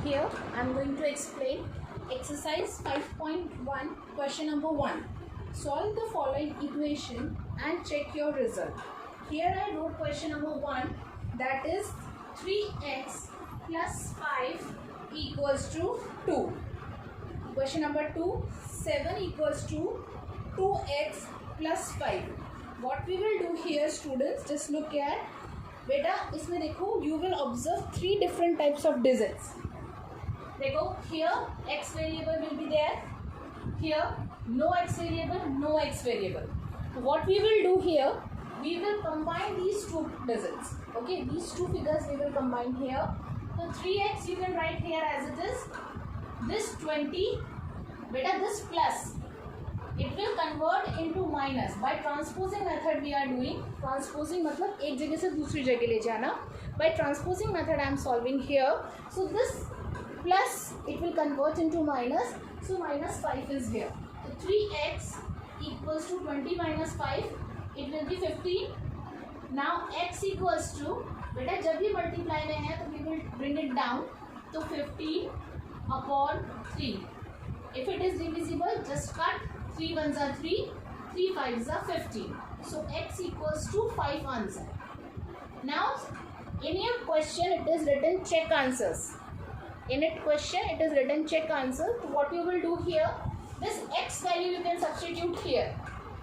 Here I am going to explain exercise 5.1 question number 1. Solve the following equation and check your result. Here I wrote question number 1, that is 3x plus 5 equals to 2. Question number 2, 7 equals to 2x plus 5. What we will do here, students, just look at, बेटा इसमें देखो, you will observe 3 different types of digits. देखो, here x variable will be there, here no x variable, no x variable. So what we will do here, we will combine these 2 digits. Okay, these 2 figures we will combine here. So 3x you can write here as it is. This 20, beta this plus, it will convert into minus. By transposing method we are doing. Transposing मतलब एक जगह से दूसरी जगह ले जाना. By transposing method I am solving here. So this plus it will convert into minus. So minus 5 is here. So 3x equals to 20 minus 5. It will be 15. Now x equals to, बेटा जब भी multiply में है तो we will bring it down. तो 15 upon 3. If it is divisible, just cut. 3 ones are 3, 3 5s are 15. So x equals to 5 answer. Now in your question it is written check answers. In it question it is written check answer. So what you will do here, this x value you can substitute here.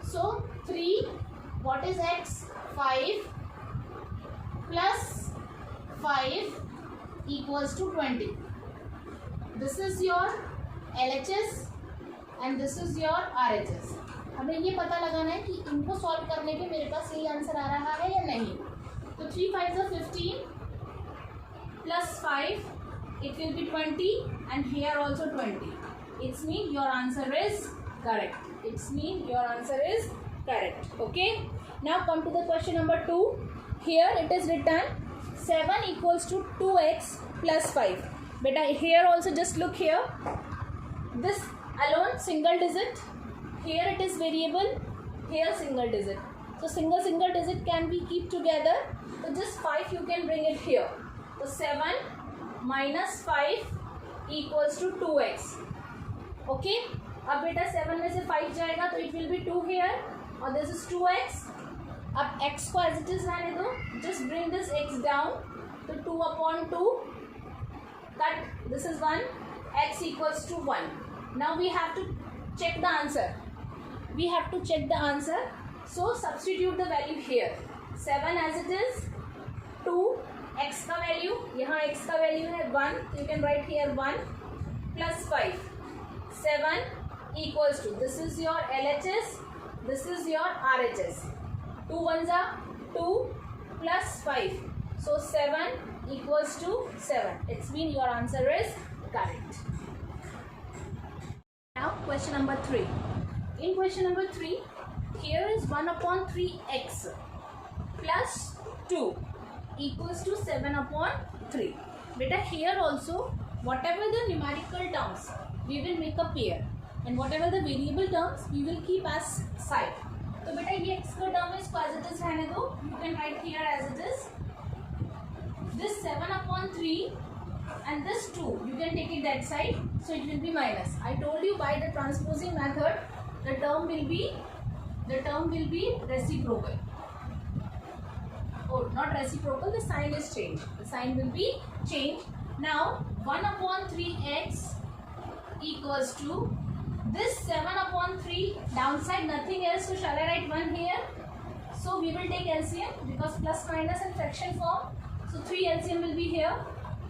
So 3, what is x? 5 plus 5 equals to 20. This is your LHS and this is your RHS. हमें ये पता लगाना है कि इनको solve करने पे मेरे पास सही आंसर आ रहा है या नहीं. तो 3 5s are 15 plus 5, it will be 20 and here also 20. It's mean your answer is correct. It's mean your answer is correct. Okay. Now come to the question number 2. Here it is written 7 equals to 2x plus 5. Beta here also just look here. This alone single digit, here it is variable, here single digit. So single digit can be keep together. So just 5 you can bring it here. So 7 minus 5 equals to 2x. Okay. अब बेटा 7 में से 5 जाएगा तो it will be 2 here और this is 2x. अब x को as it is रहने दो. Just bring this x down to 2 upon 2. Cut. This is 1. X equals to 1. Now we have to check the answer. We have to check the answer. So substitute the value here. 7 as it is. 2 x का value, यहाँ x का value है 1. You can write here 1 plus 5. 7 equals to, this is your LHS. This is your RHS. 2 ones are 2 plus 5. So 7 equals to 7. It's mean your answer is correct. Now question number 3. In question number 3, here is 1 upon 3x plus 2 equals to 7 upon 3. Beta here also whatever the numerical terms we will make a pair and whatever the variable terms we will keep as side. So beta ये x का term is as it is रहने दो. You can write here as it is. This 7 upon 3 and this 2 you can take it that side, so it will be minus. I told you by the transposing method the term will be reciprocal. Oh, not reciprocal, the sign is changed. The sign will be changed. Now 1 upon 3x equals to this 7 upon 3, downside nothing else, so shall I write 1 here? So we will take LCM because plus minus in fraction form. So 3 LCM will be here.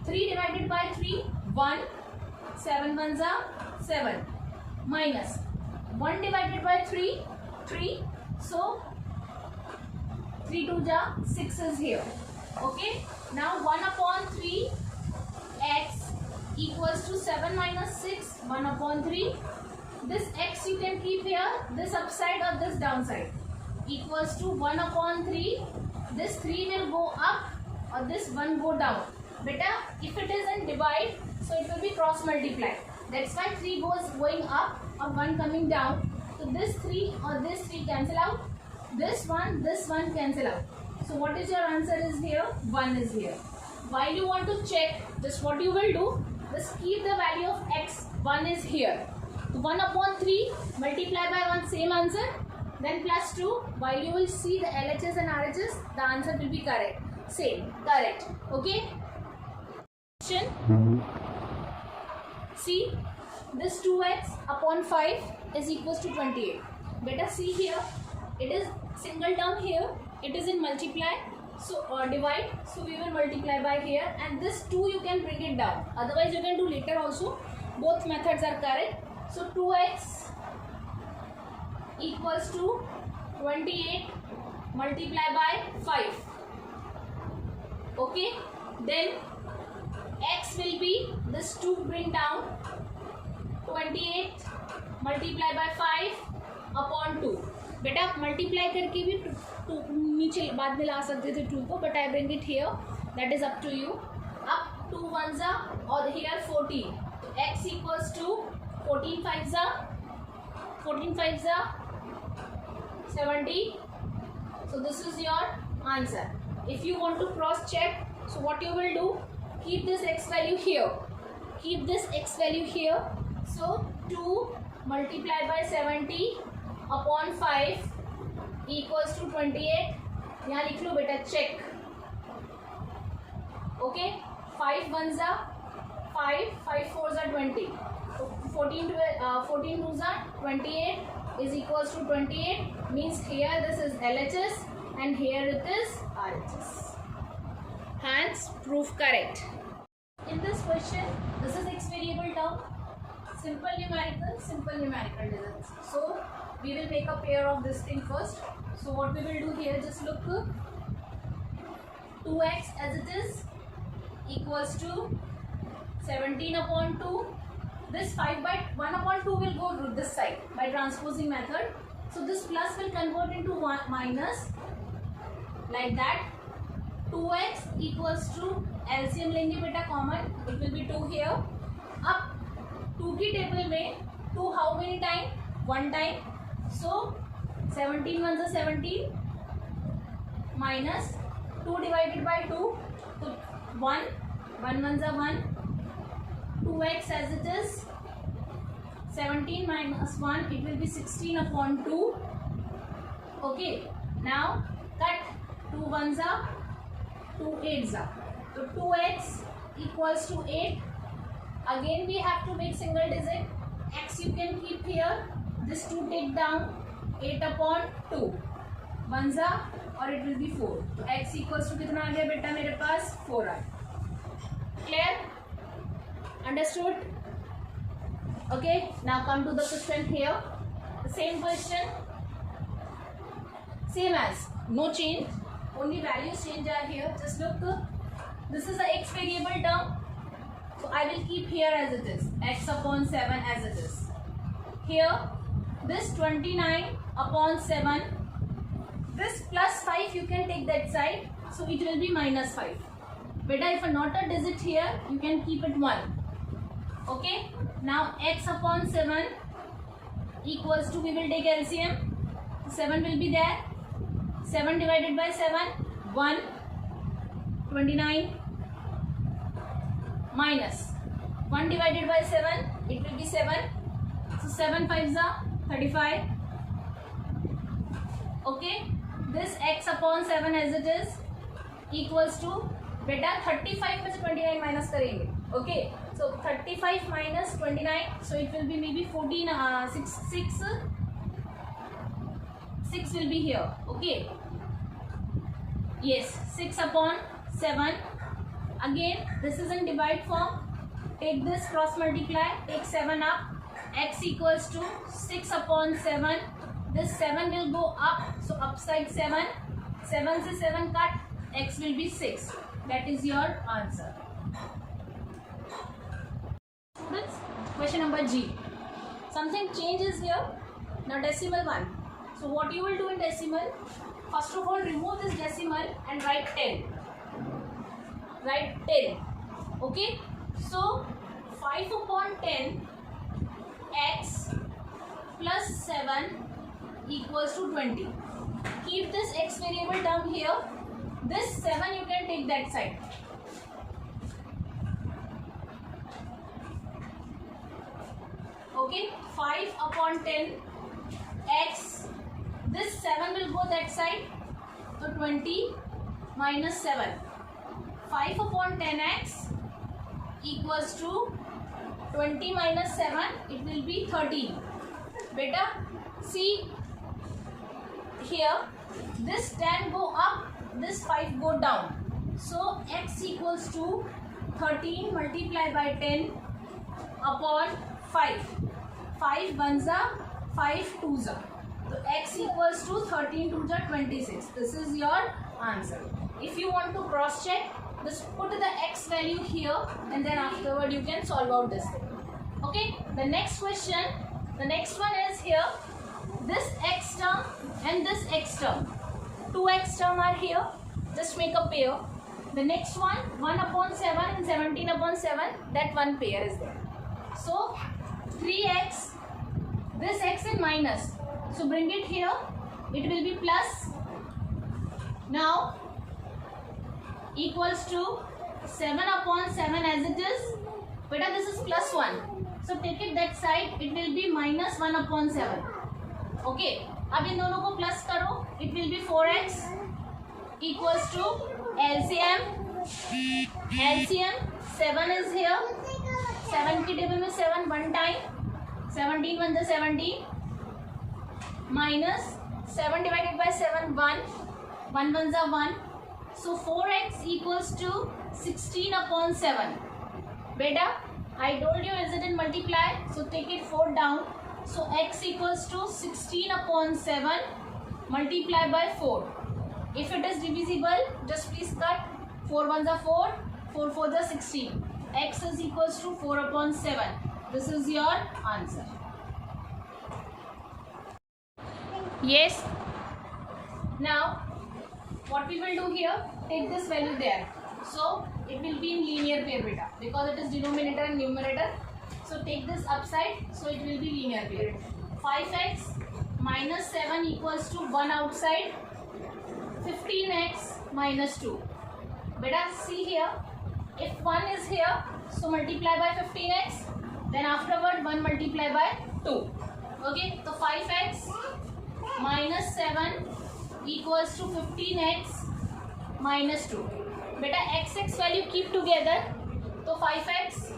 3 divided by 3, 1. 7 ones are 7. Minus 1 divided by 3, 3. So 3 2 ja 6 is here. Okay. Now 1 upon 3 x equals to 7 minus 6, 1 upon 3. This x you can keep here, this upside or this downside, equals to 1 upon 3. This 3 will go up or this 1 go down. Beta, if it is in divide, so it will be cross multiply. That's why 3 goes going up or 1 coming down. So this 3 or this 3 cancel out. This one cancel out. So what is your answer is here? 1 is here. While you want to check, just what you will do, just keep the value of x. 1 is here. 1 upon 3 multiply by 1, same answer. Then plus 2. While you will see the LHS and RHS, the answer will be correct. Same, correct. Okay. See, this 2x upon 5 is equals to 28. Better see here, it is single term here, it is in multiply, so divide, so we will multiply by here, and this 2 you can bring it down, otherwise you can do later also. Both methods are correct. So 2x equals to 28 multiply by 5. Okay, then x will be this 2 bring down, 28 multiply by 5 upon 2. बेटा आप multiply करके भी नीचे बाद में ला सकते थे 2 को, but I bring it here, that is up to you. अब 2 1 जा और हियर 14, तो x इक्वल्स टू 14 5 जा 70. So this is your answer. If you want to cross check, so what you will do, keep this x value here, keep this x value here. So 2 multiplied by 70 upon 5 equals to 28. यहाँ लिख लो बेटा, check. Okay, 5 1 जा 5, 5 4 जा 20. So 14 2 जा 28 is equals to 28. Means here this is LHS and here it is RHS. Hence proof correct. In this question, this is x variable term, simple numerical digits. So we will make a pair of this thing first. So what we will do here, just look, 2x as it is equals to 17 upon 2. This 5 by 1 upon 2 will go to this side by transposing method. So this plus will convert into minus, like that. 2x equals to LCM लेंगे बेटा common, it will be 2 here. अब 2 की table में 2 how many time? 1 time. So 17 1 is 17 minus 2 divided by 2, so 1 1 1 is 1. 2x as it is 17 minus 1, it will be 16 upon 2. Okay, now cut 2 1s are 2 8s are, so 2x equals to 8. Again we have to make single digit. X you can keep here, this 2 take down, 8 upon 2 1s are, और it will be 4. तो x equals to कितना आ गया बेटा मेरे पास? 4 आ गया. Clear? Understood? Okay, now come to the question here. The same question, same as, no change, only values change are here. Just look, this is a x variable term, so I will keep here as it is, x upon 7 as it is. Here this 29 upon 7, this plus 5 you can take that side, so it will be minus 5. Beta, if not a digit here, you can keep it 1. Okay, now x upon 7 equals to, we will take LCM, 7 will be there, 7 divided by 7, 1, 29 minus 1 divided by 7, it will be 7, so 7 5s are 35. Okay, this x upon 7 as it is equals to, beta 35 में से 29 minus करेंगे. Okay, so 35 minus 29, so it will be maybe 14, 6 will be here. Okay, yes, 6 upon 7. Again this is in divide form, take this cross multiply, take 7 up, x equals to 6 upon 7. This 7 will go up, so upside 7, 7 से 7 cut, x will be 6. That is your answer. Students, question number G. Something changes here. Now decimal 1. So what you will do in decimal? First of all, remove this decimal and write 10. Write 10. Okay. So 5 upon 10 x plus 7 equals to 20. Keep this x variable term here. This 7 you can take that side. Okay, 5 upon 10 x. This 7 will go that side, so 20 minus 7. 5 upon 10x equals to 20 minus 7, it will be 13. Beta, see here, this 10 go up, this 5 go down. So x equals to 13 multiplied by 10 upon 5. 5 ones are 5 twos are. So x equals to 13 twos are 26. This is your answer. If you want to cross check, just put the x value here and then afterward you can solve out this thing. Okay, the next question, the next one is here. This x term and this x term, 2x term are here. Just make a pair. The next one, 1 upon 7 and 17 upon 7, that one pair is there. So 3x, this x is minus, so bring it here, it will be plus. Now equals to 7 upon 7 as it is. Beta, this is plus 1, so take it that side, it will be minus 1 upon 7. Okay, अब इन दोनों को plus करो, it will be 4x equals to LCM. 7 is here. 7 की table में 7 one time. 17 1 the 17 minus 7 divided by 7 1. 1 1 the 1. So 4x equals to 16 upon 7. Beta, I told you is it in multiply, so take it 4 down. So x equals to 16 upon 7 multiplied by 4. If it is divisible, just please cut. 4 1s are 4, 4 4s are 16. X is equals to 4 upon 7. This is your answer. Yes. Now, what we will do here, take this value there. So, it will be in linear pair beta because it is denominator and numerator. So, take this upside, so it will be linear pair. 5x minus 7 equals to 1 outside. 15x minus 2. Beta, see here, if 1 is here, so multiply by 15x, then afterward 1 multiply by 2. Okay, so 5x minus 7 equals to 15x minus 2. Beta, x value keep together, so 5x,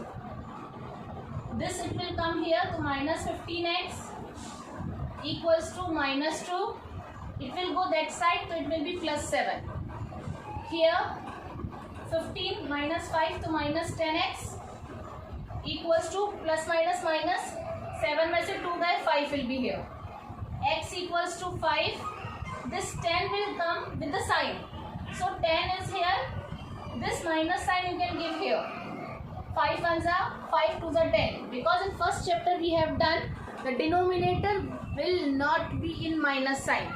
this it will come here, so minus 15x equals to minus 2. It will go that side, so it will be plus 7. Here 15 minus 5 to minus 10x equals to plus minus minus 7 में से 2 गए, 5 will be here. X equals to 5. This 10 will come with the sign. So 10 is here. This minus sign you can give here. 5 ones are 5 2s are 10. Because in first chapter we have done the denominator will not be in minus sign.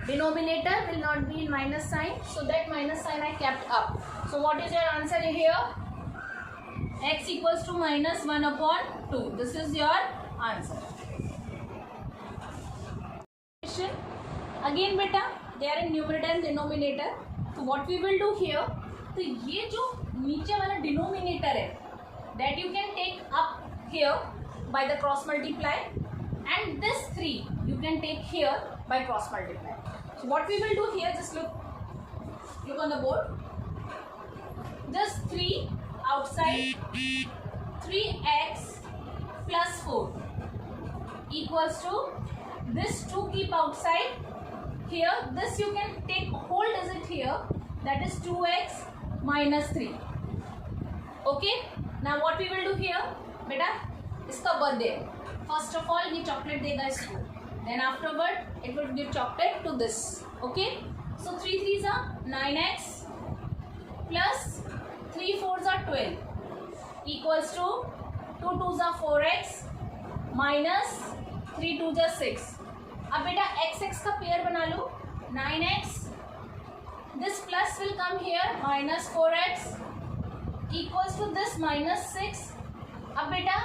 Denominator will not be in minus sign, so that minus sign I kept up. So what is your answer here? X equals to minus 1 upon 2. This is your answer. Again beta, they are in numerator and denominator. So what we will do here, तो ये जो नीचे वाला denominator है, that you can take up here by the cross multiply, and this 3 you can take here by cross multiply. So what we will do here, just look on the board. Just 3 outside, 3x plus 4 equals to this 2 keep outside. Here this you can take whole digit here, that is 2x minus 3. Okay, now what we will do here, beta, इसका birthday. First of all ये chocolate देगा इसको, then afterward it will give chocolate to this. Okay, so 3 3s are 9x plus 3 4s are 12 equals to 2 2s are 4x minus 3 2s are 6. अब बेटा x का pair बना लो, 9x, this plus will come here, minus 4x equals to this minus 6. अब बेटा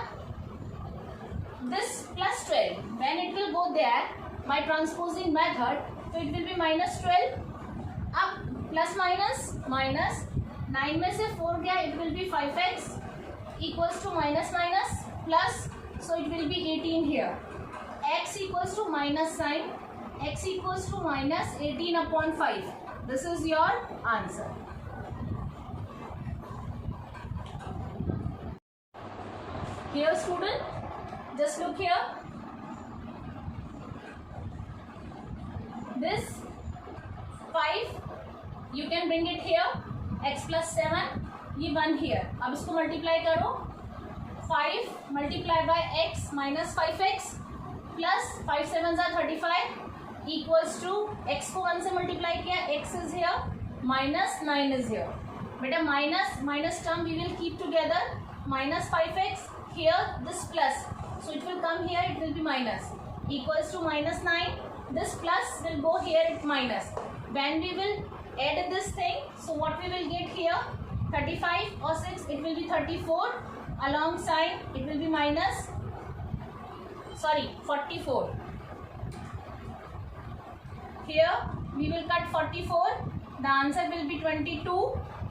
this plus 12, when it will go there by transposing method, so it will be minus 12. अब plus minus minus 9 में से 4 गया, it will be 5x equals to minus minus plus, so it will be 18 here. X equals to minus sign, x equals to minus 18 upon 5. This is your answer. Here student, just look here. This 5 you can bring it here, x plus 7, ये 1 here. अब इसको multiply करो, 5 multiply by x minus 5x plus 5 7 जा 35 equals to x को 1 से multiply किया, x is here minus 9 is here. बेटा minus minus term we will keep together, minus 5x here this plus, so it will come here, it will be minus, equals to minus 9. This plus will go here, it minus. When we will add this thing, so what we will get here, 35 or 6, it will be 34. Alongside it will be minus, sorry, 44. Here we will cut 44. The answer will be 22.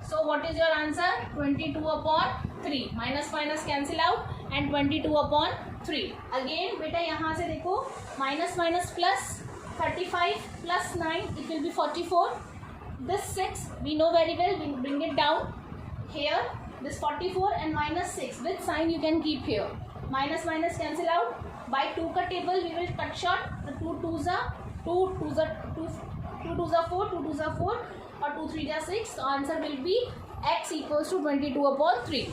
So what is your answer? 22 upon 3. Minus minus cancel out and 22 upon 3. Again बेटा यहाँ से देखो, minus minus plus 35 plus 9, it will be 44. This 6 we know very well, we bring it down here. This 44 and minus 6 with sign you can keep here. Minus minus cancel out. By 2 का table we will cut short. The 2 2s are 2 2s are 2 2 2s are 4, 2 2s are 4 or 2 3s are 6. So answer will be x equals to 22 upon 3.